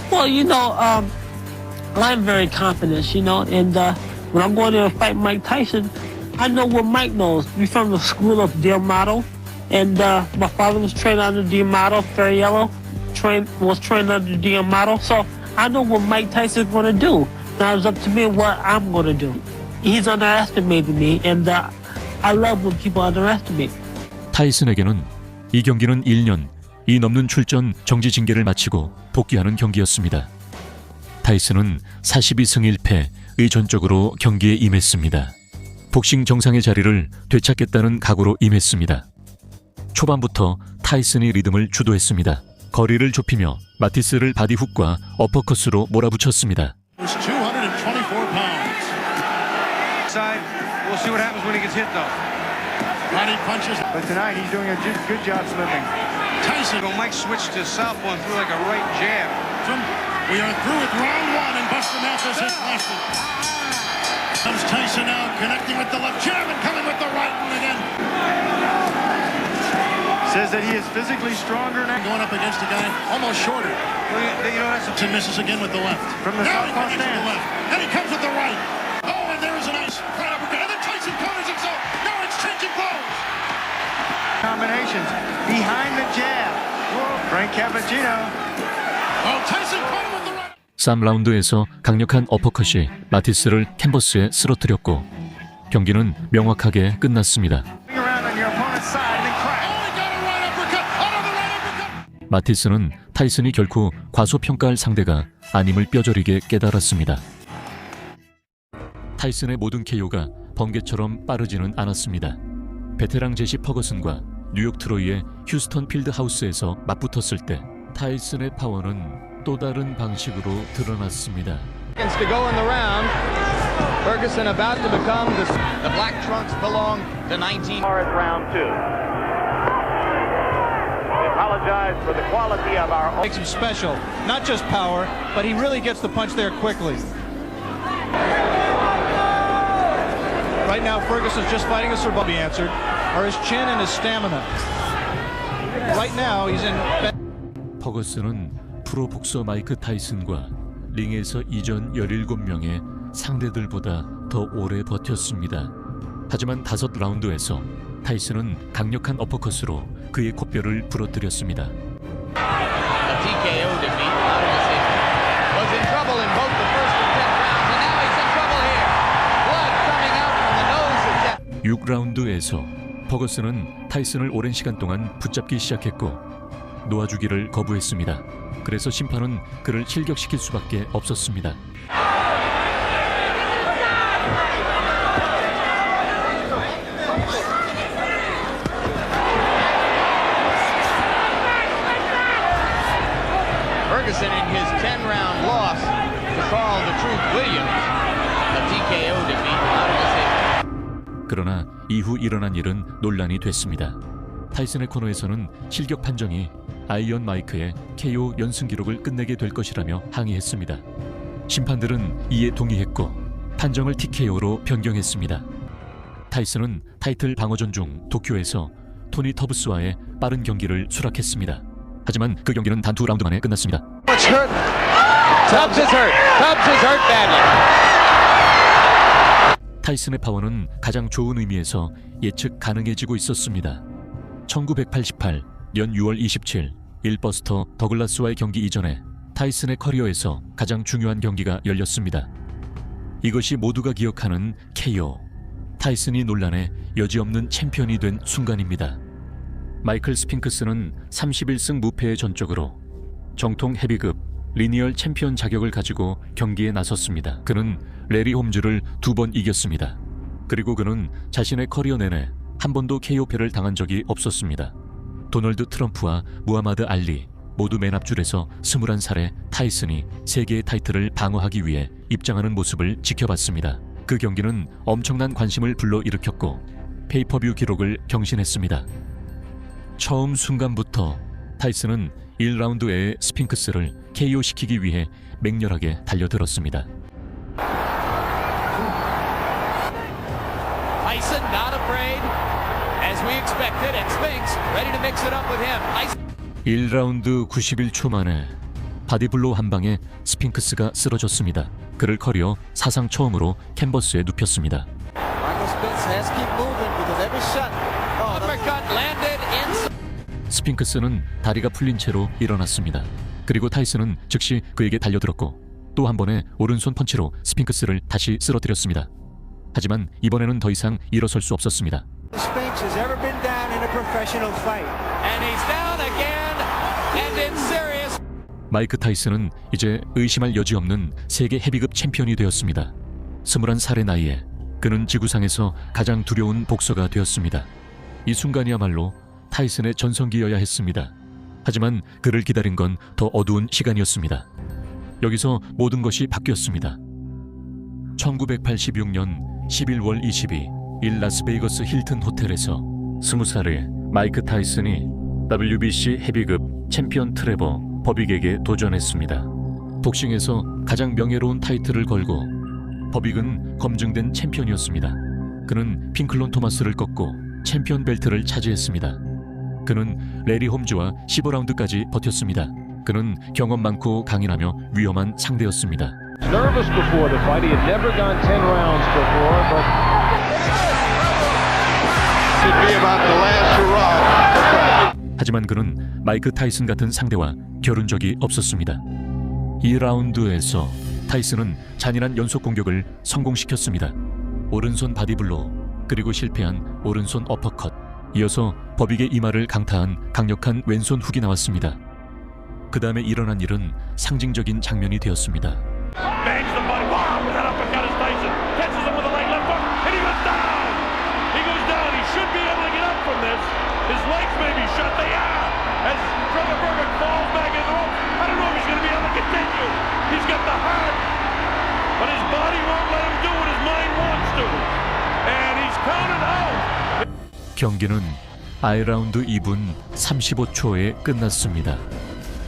[SPEAKER 15] Well, you know, I'm very confident, you know, and when I'm going there to fight Mike Tyson, I know what Mike knows. We're from the school of D'Amato, and my father was trained under D'Amato, Ferriello was trained under D'Amato, so I know what Mike Tyson is going to do. Now it's up to me what I'm going to do. He's underestimated me, and I love when people underestimate.
[SPEAKER 1] 타이슨에게는 이 경기는 1년, 이 넘는 출전 정지 징계를 마치고 복귀하는 경기였습니다. 타이슨은 42승 1패, 의존적으로 경기에 임했습니다. 복싱 정상의 자리를 되찾겠다는 각오로 임했습니다. 초반부터 타이슨이 리듬을 주도했습니다. 거리를 좁히며 마티스를 바디훅과 어퍼컷으로 몰아붙였습니다.
[SPEAKER 3] We'll see what happens when he gets hit, though.
[SPEAKER 7] Body punches.
[SPEAKER 3] But tonight he's doing a good job slipping.
[SPEAKER 7] Tyson.
[SPEAKER 3] Mike switched to southpaw and threw like a right jab.
[SPEAKER 7] We are through with round one, and Buster Malthus has lasted. Comes Tyson now, connecting with the left jab and coming with the right one again.
[SPEAKER 3] Says that he is physically stronger now.
[SPEAKER 7] Going up against a guy almost shorter.
[SPEAKER 3] Well, you know, that's
[SPEAKER 7] and misses again with the left.
[SPEAKER 3] From the southpaw stance.
[SPEAKER 7] And he comes with the right. Oh, and there is a nice right uppercut. And then Tyson counters himself. Now it's changing blows.
[SPEAKER 3] Combinations behind the jab. Frank Cappuccino.
[SPEAKER 7] Oh, Tyson caught him with the right.
[SPEAKER 1] 3라운드에서 강력한 어퍼컷이 마티스를 캔버스에 쓰러뜨렸고 경기는 명확하게 끝났습니다. 마티스는 타이슨이 결코 과소평가할 상대가 아님을 뼈저리게 깨달았습니다. 타이슨의 모든 KO가 번개처럼 빠르지는 않았습니다. 베테랑 제시 퍼거슨과 뉴욕 트로이의 휴스턴 필드하우스에서 맞붙었을 때 타이슨의 파워는 또 다른 방식으로 드러났습니다.
[SPEAKER 12] To go in the round. Ferguson about to become the black trunks belong to 19.
[SPEAKER 16] Round 2. We apologize for the quality of our.
[SPEAKER 7] Makes him special. Not just power, but he really gets the punch there quickly. Right now, Ferguson's just fighting a survival. Be answered, are his chin and his stamina. Right now, he's in.
[SPEAKER 1] 퍼거슨은 프로 복서 마이크 타이슨과 링에서 이전 17명의 상대들보다 더 오래 버텼습니다. 하지만 5라운드에서 타이슨은 강력한 어퍼컷으로 그의 콧뼈를 부러뜨렸습니다.
[SPEAKER 12] A TKO defeat. Was in trouble in both the first and 10th rounds, and now he's in trouble here. Blood coming out from the nose of death.
[SPEAKER 1] 6라운드에서 퍼거슨은 타이슨을 오랜 시간 동안 붙잡기 시작했고 놓아주기를 거부했습니다. 그래서 심판은 그를 실격시킬 수밖에 없었습니다.
[SPEAKER 12] Ferguson in his 10-round loss to Carl the Truth Williams. A TKO defeat. Out of decision.
[SPEAKER 1] 그러나 이후 일어난 일은 논란이 됐습니다. 타이슨의 코너에서는 실격 판정이 아이언 마이크의 KO 연승 기록을 끝내게 될 것이라며 항의했습니다. 심판들은 이에 동의했고 판정을 TKO로 변경했습니다. 타이슨은 타이틀 방어전 중 도쿄에서 토니 터브스와의 빠른 경기를 수락했습니다. 하지만 그 경기는 단 2라운드 만에 끝났습니다.
[SPEAKER 12] Tubbs is hurt. Tubbs is hurt badly.
[SPEAKER 1] 타이슨의 파워는 가장 좋은 의미에서 예측 가능해지고 있었습니다. 1988년 6월 27일 일버스터 더글라스와의 경기 이전에 타이슨의 커리어에서 가장 중요한 경기가 열렸습니다. 이것이 모두가 기억하는 KO. 타이슨이 논란의 여지없는 챔피언이 된 순간입니다. 마이클 스핑크스는 31승 무패의 전적으로 정통 헤비급 리니얼 챔피언 자격을 가지고 경기에 나섰습니다. 그는 레리 홈즈를 2번 이겼습니다. 그리고 그는 자신의 커리어 내내 한 번도 KO패를 당한 적이 없었습니다. 도널드 트럼프와 무하마드 알리 모두 맨 앞줄에서 21살의 타이슨이 세계의 타이틀을 방어하기 위해 입장하는 모습을 지켜봤습니다. 그 경기는 엄청난 관심을 불러일으켰고 페이퍼뷰 기록을 경신했습니다. 처음 순간부터 타이슨은 1라운드에 스핑크스를 KO시키기 위해 맹렬하게 달려들었습니다.
[SPEAKER 12] Tyson not afraid, as we expected, and Spinks ready to mix it up with him.
[SPEAKER 1] 1라운드 91초 만에 바디블로우 한 방에 스핑크스가 쓰러졌습니다. 그를 커리어 사상 처음으로 캔버스에 눕혔습니다. 스핑크스는 다리가 풀린 채로 일어났습니다. 그리고 타이슨은 즉시 그에게 달려들었고 또 한 번의 오른손 펀치로 스핑크스를 다시 쓰러뜨렸습니다. 하지만 이번에는 더 이상 일어설 수 없었습니다.
[SPEAKER 6] Spinks has ever been down in a professional fight.
[SPEAKER 12] And he's down again, and it's serious.
[SPEAKER 1] 마이크 타이슨은 이제 의심할 여지 없는 세계 헤비급 챔피언이 되었습니다. 21살의 나이에 그는 지구상에서 가장 두려운 복서가 되었습니다. 이 순간이야말로 타이슨의 전성기여야 했습니다. 하지만 그를 기다린 건 더 어두운 시간이었습니다. 여기서 모든 것이 바뀌었습니다. 1986년 11월 22일 라스베이거스 힐튼 호텔에서 20살의 마이크 타이슨이 WBC 헤비급 챔피언 트레버 버빅에게 도전했습니다. 복싱에서 가장 명예로운 타이틀을 걸고 버빅은 검증된 챔피언이었습니다. 그는 핑클론 토마스를 꺾고 챔피언 벨트를 차지했습니다. 그는 레리 홈즈와 15라운드까지 버텼습니다. 그는 경험 많고 강인하며 위험한 상대였습니다.
[SPEAKER 14] Nervous before the fight. He had never gone 10 rounds before, but
[SPEAKER 10] Should be about the last hurrah.
[SPEAKER 1] 하지만 그는 마이크 타이슨 같은 상대와 겨룬 적이 없었습니다. 2라운드에서 타이슨은 잔인한 연속 공격을 성공시켰습니다. 오른손 바디블로우, 그리고 실패한 오른손 어퍼컷, 이어서 버빅의 이마를 강타한 강력한 왼손 훅이 나왔습니다. 그 다음에 일어난 일은 상징적인 장면이 되었습니다.
[SPEAKER 16] Bangs the body. Wow, with that uppercut is Tyson. Catches him with a right left hook, and he goes down. He goes down. He should be able to get up from this. His legs may be shut. They are. As Trevor Berbick falls back in the rope. I don't know if he's going to be able to continue. He's got the heart, but his body won't let him do what his mind wants to. And he's counted out.
[SPEAKER 1] 경기는 아이라운드 2분 35초에 끝났습니다.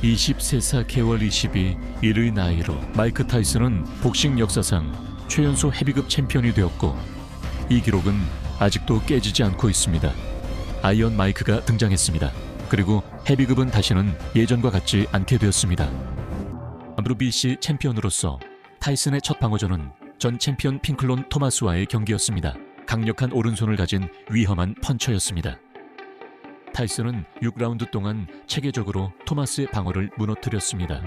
[SPEAKER 1] 23사 개월 22 1의 나이로 마이크 타이슨은 복싱 역사상 최연소 헤비급 챔피언이 되었고 이 기록은 아직도 깨지지 않고 있습니다. 아이언 마이크가 등장했습니다. 그리고 헤비급은 다시는 예전과 같지 않게 되었습니다. WBC 챔피언으로서 타이슨의 첫 방어전은 전 챔피언 핑클론 토마스와의 경기였습니다. 강력한 오른손을 가진 위험한 펀처였습니다. 타이슨은 6라운드 동안 체계적으로 토마스의 방어를 무너뜨렸습니다.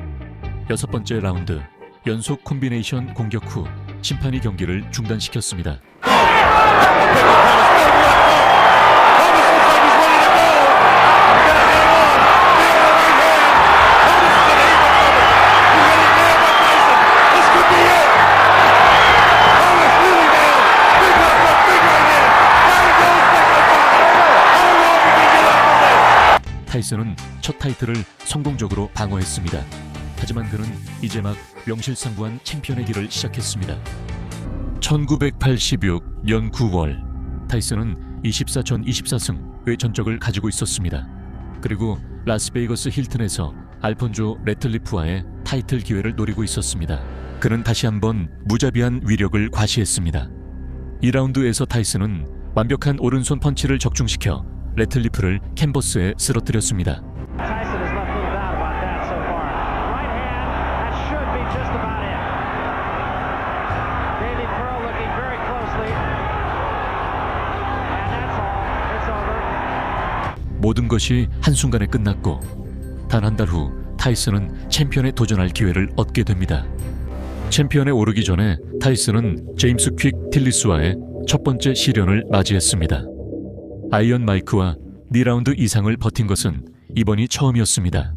[SPEAKER 1] 6번째 라운드 연속 콤비네이션 공격 후 심판이 경기를 중단시켰습니다. 타이슨은 첫 타이틀을 성공적으로 방어했습니다. 하지만 그는 이제 막 명실상부한 챔피언의 길을 시작했습니다. 1986년 9월 타이슨은 24전 24승의 전적을 가지고 있었습니다. 그리고 라스베이거스 힐튼에서 알폰조 레틀리프와의 타이틀 기회를 노리고 있었습니다. 그는 다시 한번 무자비한 위력을 과시했습니다. 2라운드에서 타이슨은 완벽한 오른손 펀치를 적중시켜 레틀리프를 캔버스에 쓰러뜨렸습니다. 모든 것이 한순간에 끝났고 단 한 달 후 타이슨은 챔피언에 도전할 기회를 얻게 됩니다. 챔피언에 오르기 전에 타이슨은 제임스 퀵 틸리스와의 첫 번째 시련을 맞이했습니다. 아이언 마이크와 2라운드 이상을 버틴 것은 이번이 처음이었습니다.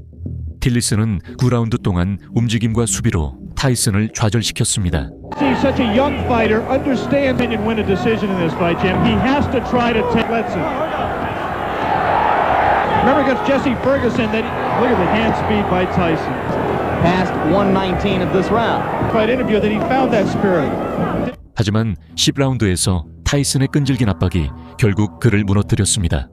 [SPEAKER 1] 틸리스는 9라운드 동안 움직임과 수비로 타이슨을 좌절시켰습니다.
[SPEAKER 7] He's such a young fighter. Understand he can win a decision in this fight, Jim. He has to try to take Letson. Remember against Jesse Ferguson that look at the hand speed by Tyson.
[SPEAKER 6] Past 119 of this round.
[SPEAKER 7] Fight interview that he found that spirit.
[SPEAKER 1] 하지만 10라운드에서 타이슨의 끈질긴 압박이 결국 그를 무너뜨렸습니다.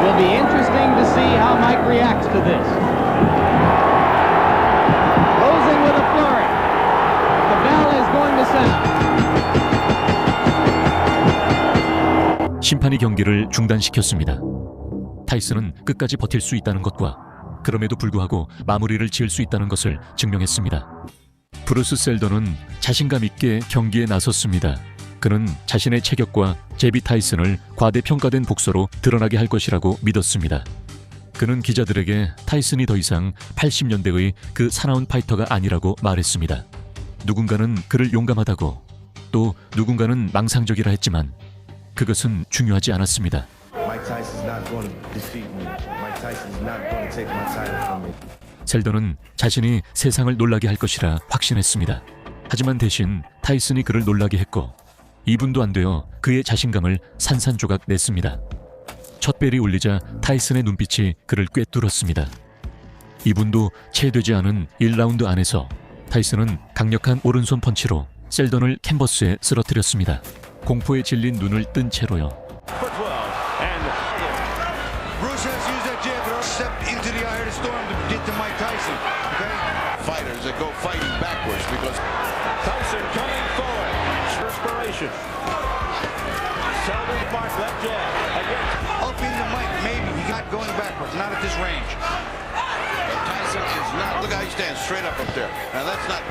[SPEAKER 6] Will be interesting to see how Mike reacts to this. Closing with a flurry. The bell is going to sound.
[SPEAKER 1] 심판이 경기를 중단시켰습니다. 타이슨은 끝까지 버틸 수 있다는 것과 그럼에도 불구하고 마무리를 지을 수 있다는 것을 증명했습니다. 브루스 셀던은 자신감 있게 경기에 나섰습니다. 그는 자신의 체격과 제비 타이슨을 과대평가된 복서로 드러나게 할 것이라고 믿었습니다. 그는 기자들에게 타이슨이 더 이상 80년대의 그 사나운 파이터가 아니라고 말했습니다. 누군가는 그를 용감하다고 또 누군가는 망상적이라 했지만 그것은 중요하지 않았습니다. 셀던은 자신이 세상을 놀라게 할 것이라 확신했습니다. 하지만 대신 타이슨이 그를 놀라게 했고 2분도 안 되어 그의 자신감을 산산조각 냈습니다. 첫 벨이 울리자 타이슨의 눈빛이 그를 꿰뚫었습니다. 2분도 채 되지 않은 1라운드 안에서 타이슨은 강력한 오른손 펀치로 셀던을 캔버스에 쓰러뜨렸습니다. 공포에 질린 눈을 뜬 채로요.
[SPEAKER 10] Bruce has used that jab to step into the eye of the storm to get to Mike Tyson. Okay? Fighters that go fighting backwards because
[SPEAKER 16] Tyson coming forward. Perspiration. Seldon mark left jab. Again.
[SPEAKER 10] upping the mic, maybe. He's not going backwards, not at this range. But Tyson is not. Look how he stands straight up there. Now that's not.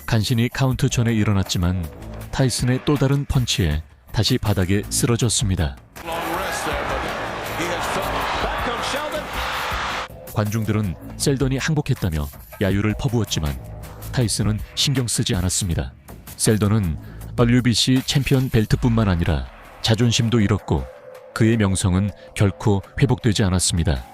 [SPEAKER 1] 간신히 카운트 전에 일어났지만 타이슨의 또 다른 펀치에 다시 바닥에 쓰러졌습니다. 관중들은 셀던이 항복했다며 야유를 퍼부었지만 타이슨은 신경 쓰지 않았습니다. 셀던은 WBC 챔피언 벨트뿐만 아니라 자존심도 잃었고 그의 명성은 결코 회복되지 않았습니다.